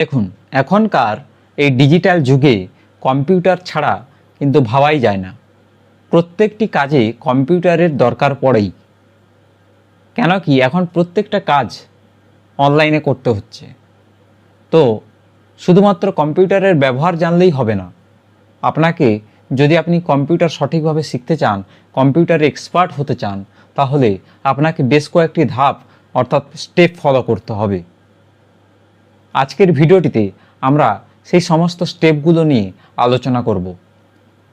দেখুন, এখনকার এই ডিজিটাল যুগে কম্পিউটার ছাড়া কিন্তু ভাবাই যায় না। প্রত্যেকটি কাজে কম্পিউটারের দরকার পড়েই। কেন কি এখন প্রত্যেকটা কাজ অনলাইনে করতে হচ্ছে। তো শুধুমাত্র কম্পিউটারের ব্যবহার জানলেই হবে না। আপনাকে যদি আপনি কম্পিউটার সঠিকভাবে শিখতে চান, কম্পিউটারে এক্সপার্ট হতে চান, তাহলে আপনাকে বেশ কয়েকটি ধাপ অর্থাৎ স্টেপ ফলো করতে হবে। আজকের ভিডিওটিতে আমরা সেই সমস্ত স্টেপগুলো নিয়ে আলোচনা করব।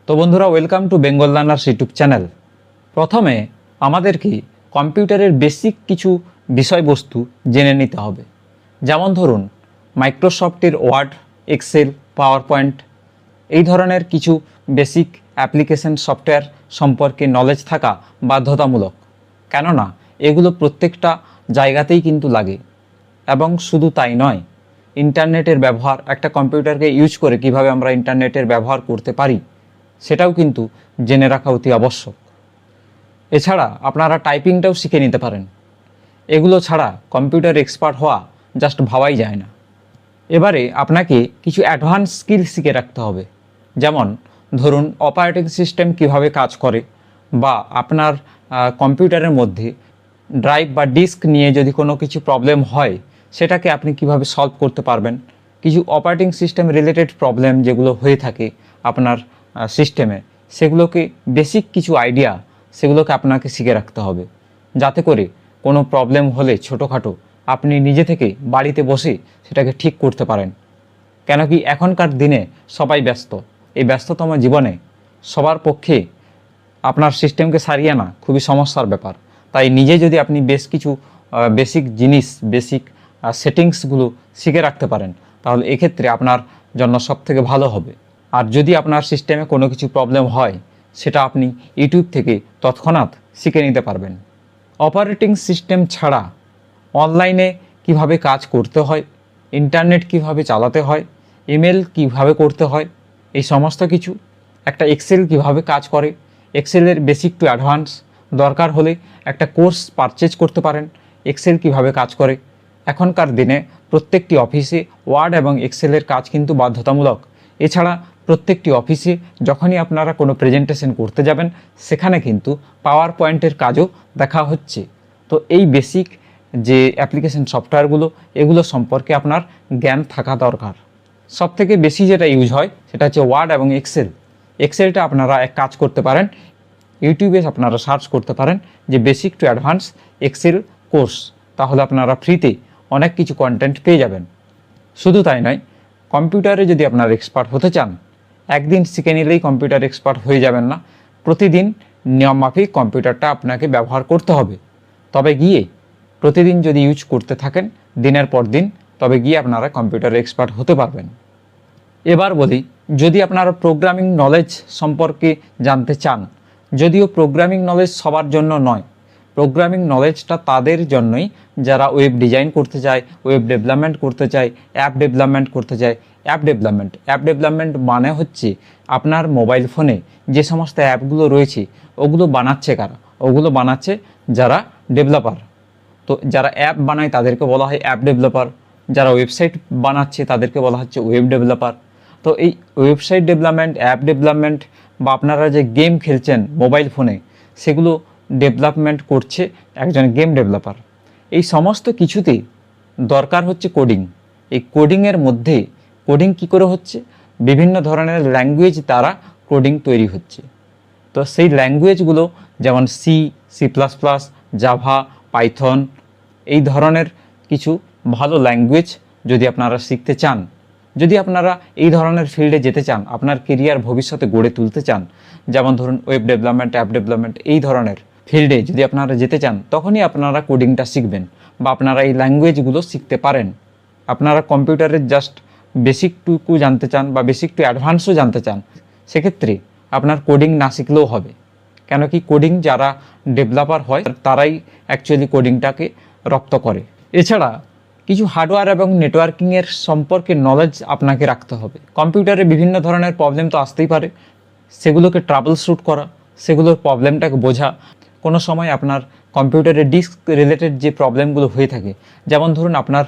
তো বন্ধুরা, welcome to Bengal learners YouTube channel. প্রথমে আমাদেরকে কম্পিউটারের বেসিক কিছু বিষয়বস্তু জেনে নিতে হবে। যেমন ধরুন, মাইক্রোসফটের ওয়ার্ড, এক্সেল, পাওয়ার পয়েন্ট এই ধরনের কিছু বেসিক অ্যাপ্লিকেশন সফটওয়্যার সম্পর্কে নলেজ থাকা বাধ্যতামূলক। কেননা এগুলো প্রত্যেকটা জায়গাতেই কিন্তু লাগে। এবং শুধু তাই নয়, ইন্টারনেটের ব্যবহার, একটা কম্পিউটারকে ইউজ করে কিভাবে আমরা ইন্টারনেটের ব্যবহার করতে পারি সেটাও কিন্তু জেনে রাখা অতি আবশ্যক। এছাড়া আপনারা টাইপিংটাও শিখে নিতে পারেন। এগুলো ছাড়া কম্পিউটার এক্সপার্ট হওয়া জাস্ট ভাবাই যায় না। এবারে আপনাকে কিছু অ্যাডভান্স স্কিল শিখে রাখতে হবে। যেমন ধরুন, অপারেটিং সিস্টেম কিভাবে কাজ করে, বা আপনার কম্পিউটারের মধ্যে ড্রাইভ বা ডিস্ক নিয়ে যদি কোনো কিছু প্রবলেম হয় সেটাকে আপনি কিভাবে সলভ করতে পারবেন। কিছু অপারেটিং সিস্টেম রিলেটেড প্রবলেম যেগুলো হয়ে থাকে আপনার সিস্টেমে, সেগুলোকে বেসিক কিছু আইডিয়া সেগুলোকে আপনাকে শিখে রাখতে হবে, যাতে করে কোনো প্রবলেম হলে ছোটোখাটো আপনি নিজে থেকে বাড়িতে বসে সেটাকে ঠিক করতে পারেন। কেন কি এখনকার দিনে সবাই ব্যস্ত। এই ব্যস্ততম জীবনে সবার পক্ষে আপনার সিস্টেমকে সারিয়ে আনা খুবই সমস্যার ব্যাপার। তাই নিজে যদি আপনি বেশ কিছু বেসিক জিনিস, বেসিক সেটিংসগুলো শিখে রাখতে পারেন, তাহলে এক্ষেত্রে আপনার জন্য সবথেকে ভালো হবে। আর যদি আপনার সিস্টেমে কোনো কিছু প্রবলেম হয়, সেটা আপনি ইউটিউব থেকে তৎক্ষণাৎ শিখে নিতে পারবেন। অপারেটিং সিস্টেম ছাড়া অনলাইনে কিভাবে কাজ করতে হয়, ইন্টারনেট কিভাবে চালাতে হয়, ইমেল কিভাবে করতে হয়, এই সমস্ত কিছু, একটা এক্সেল কিভাবে কাজ করে, এক্সেলের বেসিক টু অ্যাডভান্স, দরকার হলে একটা কোর্স পারচেজ করতে পারেন এক্সেল কিভাবে কাজ করে। এখনকার দিনে প্রত্যেকটি অফিসে ওয়ার্ড এবং এক্সেলের কাজ কিন্তু বাধ্যতামূলক। এছাড়া প্রত্যেকটি অফিসে যখনই আপনারা কোনো প্রেজেন্টেশন করতে যাবেন, সেখানে কিন্তু পাওয়ার পয়েন্টের কাজও দেখা হচ্ছে। তো এই বেসিক যে অ্যাপ্লিকেশন সফটওয়্যারগুলো, এগুলো সম্পর্কে আপনার জ্ঞান থাকা দরকার। সবথেকে বেশি যেটা ইউজ হয় সেটা হচ্ছে ওয়ার্ড এবং এক্সেল। এক্সেলটা আপনারা এক কাজ করতে পারেন, ইউটিউবে আপনারা সার্চ করতে পারেন যে basic to advance Excel course, তাহলে আপনারা ফ্রিতে অনেক কিছু কন্টেন্ট পেয়ে যাবেন। শুধু তাই নয়, কম্পিউটারে যদি আপনারা এক্সপার্ট হতে চান, একদিন শিখে নিলেই কম্পিউটার এক্সপার্ট হয়ে যাবেন না। প্রতিদিন নিয়মমাফিক কম্পিউটারটা আপনাকে ব্যবহার করতে হবে। তবে গিয়ে প্রতিদিন যদি ইউজ করতে থাকেন দিনের পর দিন, তবে গিয়ে আপনারা কম্পিউটারে এক্সপার্ট হতে পারবেন। এবার বলি, যদি আপনারা প্রোগ্রামিং নলেজ সম্পর্কে জানতে চান, যদিও প্রোগ্রামিং নলেজ সবার জন্য নয়, প্রোগ্রামিং নলেজটা তাদের জন্যই যারা ওয়েব ডিজাইন করতে চায়, ওয়েব ডেভেলপমেন্ট করতে চায়, অ্যাপ ডেভেলপমেন্ট করতে চায়। অ্যাপ ডেভেলপমেন্ট মানে হচ্ছে আপনার মোবাইল ফোনে যে সমস্ত অ্যাপগুলো রয়েছে ওগুলো বানাচ্ছে কারা? ওগুলো বানাচ্ছে যারা ডেভেলপার। তো যারা অ্যাপ বানায় তাদেরকে বলা হয় অ্যাপ ডেভেলপার, যারা ওয়েবসাইট বানাচ্ছে তাদেরকে বলা হচ্ছে ওয়েব ডেভেলপার। তো এই ওয়েবসাইট ডেভেলপমেন্ট, অ্যাপ ডেভেলপমেন্ট, বা আপনারা যে গেম খেলছেন মোবাইল ফোনে, সেগুলো ডেভেলপমেন্ট করছে একজন গেম ডেভেলপার। এই সমস্ত কিছুতেই দরকার হচ্ছে কোডিং। এই কোডিংয়ের মধ্যে কোডিং কী করে হচ্ছে? বিভিন্ন ধরনের ল্যাঙ্গুয়েজ দ্বারা কোডিং তৈরি হচ্ছে। তো সেই ল্যাঙ্গুয়েজগুলো যেমন সি, C++, জাভা, পাইথন, এই ধরনের কিছু ভালো ল্যাঙ্গুয়েজ যদি আপনারা শিখতে চান, যদি আপনারা এই ধরনের ফিল্ডে যেতে চান, আপনার কেরিয়ার ভবিষ্যতে গড়ে তুলতে চান, যেমন ধরুন ওয়েব ডেভেলপমেন্ট, অ্যাপ ডেভেলপমেন্ট, এই ধরনের ফিল্ডে যদি আপনারা যেতে চান, তখনই আপনারা কোডিংটা শিখবেন বা আপনারা এই ল্যাঙ্গুয়েজগুলো শিখতে পারেন। আপনারা কম্পিউটারের জাস্ট বেসিকটুকু জানতে চান বা বেসিক টু অ্যাডভান্সও জানতে চান, সেক্ষেত্রে আপনার কোডিং না শিখলেও হবে। কেন কি কোডিং যারা ডেভেলপার হয় তারাই অ্যাকচুয়ালি কোডিংটাকে রপ্ত করে। এছাড়া কিছু হার্ডওয়্যার এবং নেটওয়ার্কিংয়ের সম্পর্কে নলেজ আপনাকে রাখতে হবে। কম্পিউটারে বিভিন্ন ধরনের প্রবলেম তো আসতেই পারে, সেগুলোকে ট্রাবল শ্যুট করা, সেগুলোর প্রবলেমটাকে বোঝা। কোনো সময় আপনার কম্পিউটারের ডিস্ক রিলেটেড যে প্রবলেমগুলো হয়ে থাকে, যেমন ধরুন আপনার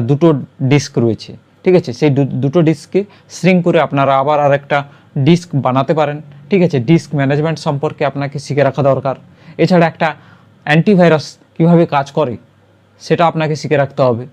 দুটো ডিস্ক রয়েছে, ঠিক আছে, সেই দুটো ডিস্ককে শ্রিঙ্ক করে আপনারা আবার আরেকটা ডিস্ক বানাতে পারেন। ঠিক আছে, ডিস্ক ম্যানেজমেন্ট সম্পর্কে আপনাকে শিখে রাখা দরকার। এছাড়া একটা অ্যান্টিভাইরাস কীভাবে কাজ করে সেটা আপনাকে শিখে রাখতে হবে।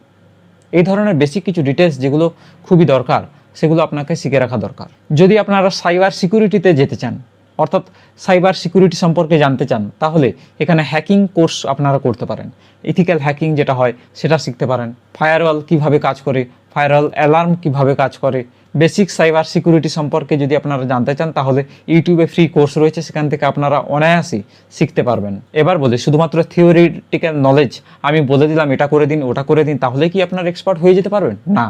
এই ধরনের বেসিক কিছু ডিটেলস যেগুলো খুবই দরকার সেগুলো আপনাকে শিখে রাখা দরকার। যদি আপনারা সাইবার সিকিউরিটিতে যেতে চান, অর্থাৎ সাইবার সিকিউরিটি সম্পর্কে জানতে চান, তাহলে এখানে হ্যাকিং কোর্স আপনারা করতে পারেন। ইথিক্যাল হ্যাকিং যেটা হয় সেটা শিখতে পারেন। ফায়ারওয়াল কীভাবে কাজ করে, ফায়ারওয়াল অ্যালার্ম কীভাবে কাজ করে, বেসিক সাইবার সিকিউরিটি সম্পর্কে যদি আপনারা জানতে চান তাহলে ইউটিউবে ফ্রি কোর্স রয়েছে, সেখান থেকে আপনারা অনায়াসেই শিখতে পারবেন। এবার বলি, শুধুমাত্র থিওরিটিক্যাল নলেজ আমি বলে দিলাম এটা করে দিন ওটা করে দিন তাহলে কি আপনার এক্সপার্ট হয়ে যেতে পারবেন? না,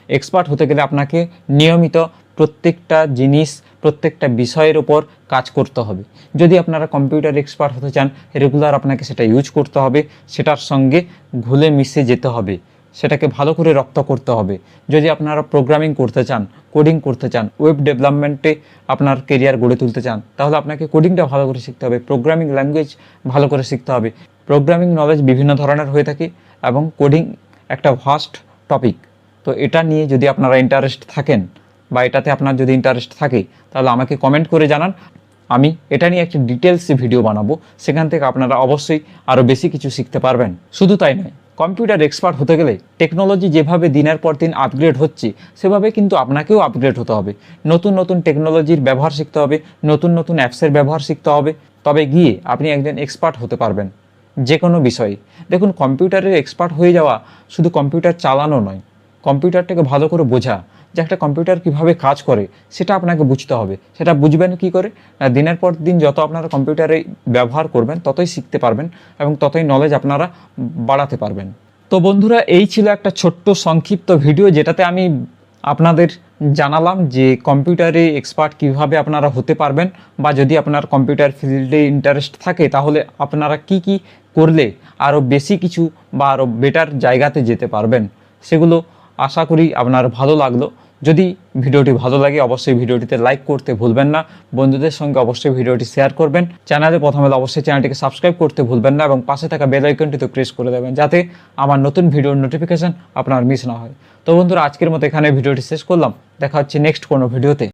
এক্সপার্ট হতে গেলে আপনাকে নিয়মিত প্রত্যেকটা জিনিস, প্রত্যেকটা বিষয়ের ওপর কাজ করতে হবে। যদি আপনারা কম্পিউটার এক্সপার্ট হতে চান, রেগুলার আপনাকে সেটা ইউজ করতে হবে, সেটার সঙ্গে ঘুলে মিশে যেতে হবে, সেটাকে ভালো করে রপ্ত করতে হবে। যদি আপনারা প্রোগ্রামিং করতে চান, কোডিং করতে চান, ওয়েব ডেভেলপমেন্টে আপনার কেরিয়ার গড়ে তুলতে চান, তাহলে আপনাকে কোডিংটা ভালো করে শিখতে হবে, প্রোগ্রামিং ল্যাঙ্গুয়েজ ভালো করে শিখতে হবে। প্রোগ্রামিং নলেজ বিভিন্ন ধরনের হয়ে থাকে এবং কোডিং একটা ভাস্ট টপিক। তো এটা নিয়ে যদি আপনারা ইন্টারেস্ট থাকেন বা এটাতে আপনার যদি ইন্টারেস্ট থাকে তাহলে আমাকে কমেন্ট করে জানান, আমি এটা নিয়ে একটা ডিটেলস ভিডিও বানাবো, সেখান থেকে আপনারা অবশ্যই আরও বেশি কিছু শিখতে পারবেন। শুধু তাই নয়, কম্পিউটার এক্সপার্ট হতে গেলে টেকনোলজি যেভাবে দিনের পর দিন আপগ্রেড হচ্ছে সেভাবে কিন্তু আপনাকেও আপগ্রেড হতে হবে। নতুন নতুন টেকনোলজির ব্যবহার শিখতে হবে, নতুন নতুন অ্যাপসের ব্যবহার শিখতে হবে, তবে গিয়ে আপনি একজন এক্সপার্ট হতে পারবেন যে কোনো বিষয়ে। দেখুন, কম্পিউটারের এক্সপার্ট হয়ে যাওয়া শুধু কম্পিউটার চালানো নয়, কম্পিউটারটাকে ভালো করে বোঝা, যে একটা কম্পিউটার কীভাবে কাজ করে সেটা আপনাকে বুঝতে হবে। সেটা বুঝবেন কী করে? দিনের পর দিন যত আপনারা কম্পিউটারে ব্যবহার করবেন ততই শিখতে পারবেন এবং ততই নলেজ আপনারা বাড়াতে পারবেন। তো বন্ধুরা, এই ছিল একটা ছোট্ট সংক্ষিপ্ত ভিডিও যেটাতে আমি আপনাদের জানালাম যে কম্পিউটারে এক্সপার্ট কীভাবে আপনারা হতে পারবেন, বা যদি আপনার কম্পিউটার ফিল্ডে ইন্টারেস্ট থাকে তাহলে আপনারা কি কি করলে আরও বেশি কিছু বা আরও বেটার জায়গাতে যেতে পারবেন। সেগুলো আশা করি আপনার ভালো লাগলো। যদি ভিডিওটি ভালো লাগে অবশ্যই ভিডিওটিতে লাইক করতে ভুলবেন না, বন্ধুদের সঙ্গে অবশ্যই ভিডিওটি শেয়ার করবেন। চ্যানেলে প্রথমে অবশ্যই চ্যানেলটিকে সাবস্ক্রাইব করতে ভুলবেন না এবং পাশে থাকা বেল আইকনটিতে প্রেস করে দেবেন যাতে আমার নতুন ভিডিওর নোটিফিকেশান আপনার মিস না হয়। তো বন্ধুরা, আজকের মতো এখানে ভিডিওটি শেষ করলাম। দেখা হচ্ছে নেক্সট কোনো ভিডিওতে।